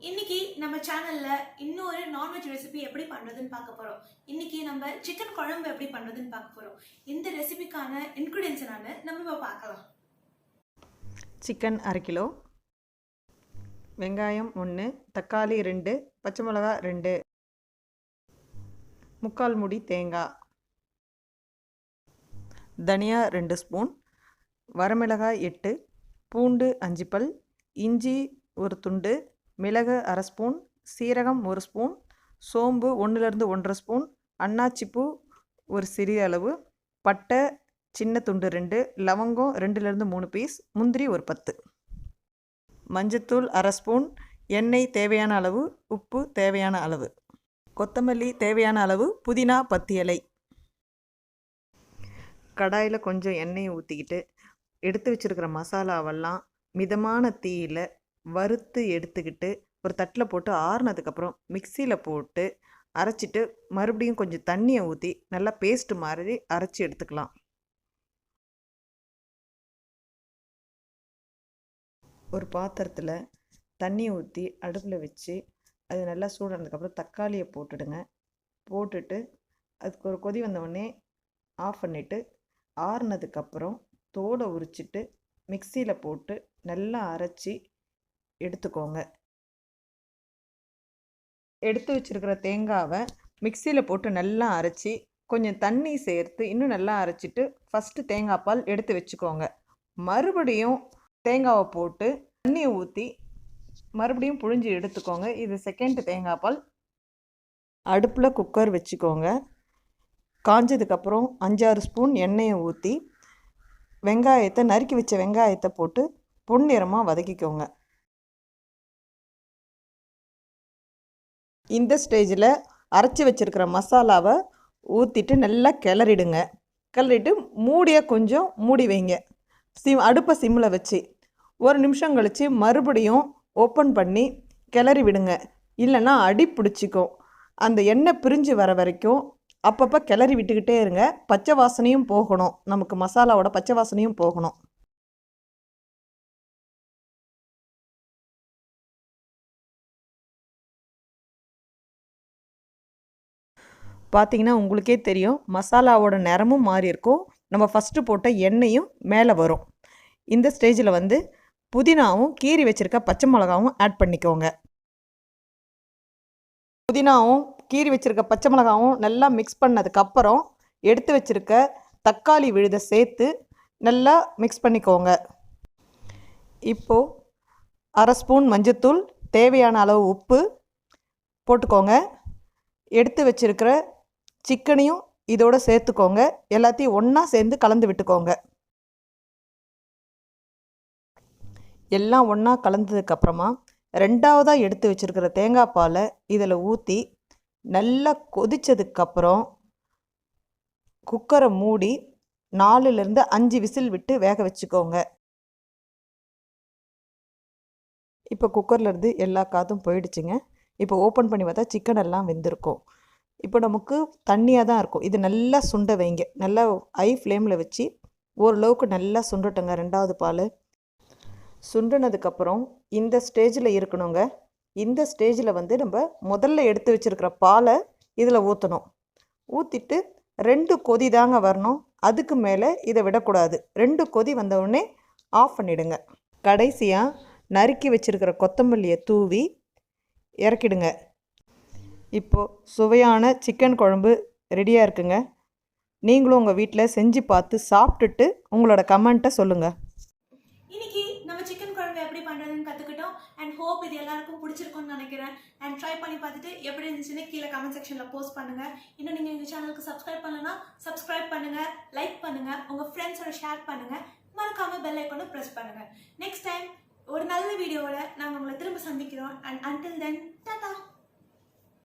இன்னைக்கு நம்ம சேனல்ல இன்னொரு நான்வெஜ் ரெசிபி எப்படி பண்றதுன்னு பார்க்க போறோம். இன்னைக்கு நம்ம சிக்கன் குழம்பு எப்படி பண்றதுன்னு பார்க்க போறோம். இந்த ரெசிபிக்கான இன்கிரிடியன்ஸ் என்னன்னு நம்ம இப்ப பார்க்கலாம். சிக்கன் 1/2 கிலோ, வெங்காயம் 1, தக்காளி 2, பச்சை மிளகா 2, 3/4 மூடி தேங்காய், தனியா 2 ஸ்பூன், வரமிளகாய் 8, பூண்டு 5 பல், இஞ்சி 1 துண்டு, மிளகு 1/2 ஸ்பூன், சீரகம் 1 ஸ்பூன், சோம்பு 1லேருந்து 1/2 ஸ்பூன், அன்னாச்சிப்பூ ஒரு சிறிய அளவு, பட்டை சின்ன துண்டு 2, லவங்கம் 2லேருந்து 3 பீஸ், முந்திரி ஒரு 10, மஞ்சத்தூள் 1/2 ஸ்பூன், எண்ணெய் தேவையான அளவு, உப்பு தேவையான அளவு, கொத்தமல்லி தேவையான அளவு, புதினா 10 இலை. கடாயில் கொஞ்சம் எண்ணெயை ஊற்றிக்கிட்டு எடுத்து வச்சுருக்கிற மசாலாவெல்லாம் மிதமான தீயில் வறுத்து எடுத்துக்கிட்டு ஒரு தட்டில் போட்டு ஆறுனதுக்கப்புறம் மிக்சியில் போட்டு அரைச்சிட்டு மறுபடியும் கொஞ்சம் தண்ணியை ஊற்றி நல்லா பேஸ்ட் மாதிரி அரைச்சி எடுத்துக்கலாம். ஒரு பாத்திரத்தில் தண்ணியை ஊற்றி அடுப்பில் வச்சு அது நல்லா சூடானதுக்கப்புறம் தக்காளியை போட்டுடுங்க. போட்டுட்டு அதுக்கு ஒரு கொதி வந்தவுடனே ஆஃப் பண்ணிவிட்டு ஆறுனதுக்கப்புறம் தோலை உரிச்சிட்டு மிக்சியில் போட்டு நல்லா அரைச்சி எடுத்துக்கோங்க. எடுத்து வச்சுருக்கிற தேங்காவை மிக்சியில் போட்டு நல்லா அரைச்சி கொஞ்சம் தண்ணி சேர்த்து இன்னும் நல்லா அரைச்சிட்டு ஃபஸ்ட்டு தேங்காய் பால் எடுத்து வச்சுக்கோங்க. மறுபடியும் தேங்காவை போட்டு தண்ணியை ஊற்றி மறுபடியும் புழிஞ்சு எடுத்துக்கோங்க. இது செகண்ட் தேங்காய் பால். அடுப்பில் குக்கர் வச்சுக்கோங்க. காஞ்சதுக்கப்புறம் 5-6 ஸ்பூன் எண்ணெயை ஊற்றி வெங்காயத்தை நறுக்கி வச்ச வெங்காயத்தை போட்டு பொன்னிறமாக வதக்கிக்கோங்க. இந்த ஸ்டேஜில் அரைச்சி வச்சுருக்கிற மசாலாவை ஊற்றிட்டு நல்லா கிளறிடுங்க. கிளறிட்டு மூடியை கொஞ்சம் மூடி வைங்க. அடுப்பை சிம்மில் வச்சு 1 நிமிஷம் கழித்து மறுபடியும் ஓப்பன் பண்ணி கிளறி விடுங்க. இல்லைன்னா அடி பிடிச்சிக்கும். அந்த எண்ணெய் பிரிஞ்சு வர வரைக்கும் அப்பப்போ கிளறி விட்டுக்கிட்டே இருங்க. பச்சை வாசனையும் போகணும், நமக்கு மசாலாவோட பச்சை வாசனையும் போகணும். பார்த்தீங்கன்னா உங்களுக்கே தெரியும், மசாலாவோட நிறமும் மாறி இருக்கும். நம்ம ஃபஸ்ட்டு போட்ட எண்ணெயும் மேலே வரும். இந்த ஸ்டேஜில் புதினாவும் கீறி வச்சுருக்க பச்சை மிளகாவும் ஆட் பண்ணிக்கோங்க. புதினாவும் கீறி வச்சுருக்க பச்சை மிளகாவும் நல்லா மிக்ஸ் பண்ணதுக்கப்புறம் எடுத்து வச்சுருக்க தக்காளி விழுதை சேர்த்து நல்லா மிக்ஸ் பண்ணிக்கோங்க. இப்போது 1/2 ஸ்பூன் மஞ்சத்தூள், தேவையான அளவு உப்பு போட்டுக்கோங்க. எடுத்து வச்சுருக்கிற சிக்கனையும் இதோடு சேர்த்துக்கோங்க. எல்லாத்தையும் ஒன்றா சேர்ந்து கலந்து விட்டுக்கோங்க. எல்லாம் ஒன்றா கலந்ததுக்கப்புறமா 2வதாக எடுத்து வச்சுருக்கிற தேங்காய் பாலை இதில் ஊற்றி நல்லா கொதித்ததுக்கப்புறம் குக்கரை மூடி 4லேருந்து 5 விசில் விட்டு வேக வச்சுக்கோங்க. இப்போ குக்கர்லேருந்து எல்லா காற்றும் போயிடுச்சுங்க. இப்போ ஓப்பன் பண்ணி பார்த்தா சிக்கன் எல்லாம் வெந்திருக்கும். இப்போ நமக்கு தண்ணியாக தான் இருக்கும். இது நல்லா சுண்ட வைங்க. நல்லா ஹை ஃப்ளேமில் வச்சு ஓரளவுக்கு நல்லா சுண்டட்டுங்க. 2வது பால் சுண்டினதுக்கப்புறம் இந்த ஸ்டேஜில் இருக்கணுங்க. இந்த ஸ்டேஜில் நம்ம முதல்ல எடுத்து வச்சுருக்கிற பாலை இதில் ஊற்றணும். ஊற்றிட்டு 2 கொதி தாங்க வரணும். அதுக்கு மேலே இதை விடக்கூடாது. 2 கொதி வந்தவுடனே ஆஃப் பண்ணிவிடுங்க. கடைசியாக நறுக்கி வச்சுருக்கிற கொத்தமல்லியை தூவி இறக்கிடுங்க. இப்போது சுவையான சிக்கன் குழம்பு ரெடியாக இருக்குங்க. நீங்களும் உங்கள் வீட்டில் செஞ்சு பார்த்து சாப்பிட்டுட்டு உங்களோட கமெண்ட்டை சொல்லுங்கள். இன்னைக்கு நம்ம சிக்கன் குழம்பு எப்படி பண்ணுறதுன்னு கற்றுக்கிட்டோம். அண்ட் ஹோப் இது எல்லாருக்கும் பிடிச்சிருக்கும்னு நினைக்கிறேன். அண்ட் ட்ரை பண்ணி பார்த்துட்டு எப்படி இருந்துச்சுன்னு கீழே கமெண்ட் செக்ஷனில் போஸ்ட் பண்ணுங்கள். இன்னும் நீங்கள் எங்கள் சேனலுக்கு சப்ஸ்கிரைப் பண்ணலன்னா சப்ஸ்கிரைப் பண்ணுங்கள், லைக் பண்ணுங்கள், உங்கள் ஃப்ரெண்ட்ஸோட ஷேர் பண்ணுங்கள், மறக்காமல் பெல் ஐக்கானை ப்ரெஸ் பண்ணுங்கள். நெக்ஸ்ட் டைம் ஒரு நல்ல வீடியோவோட நாங்கள் உங்களை திரும்ப சந்திக்கிறோம். And until then Tata.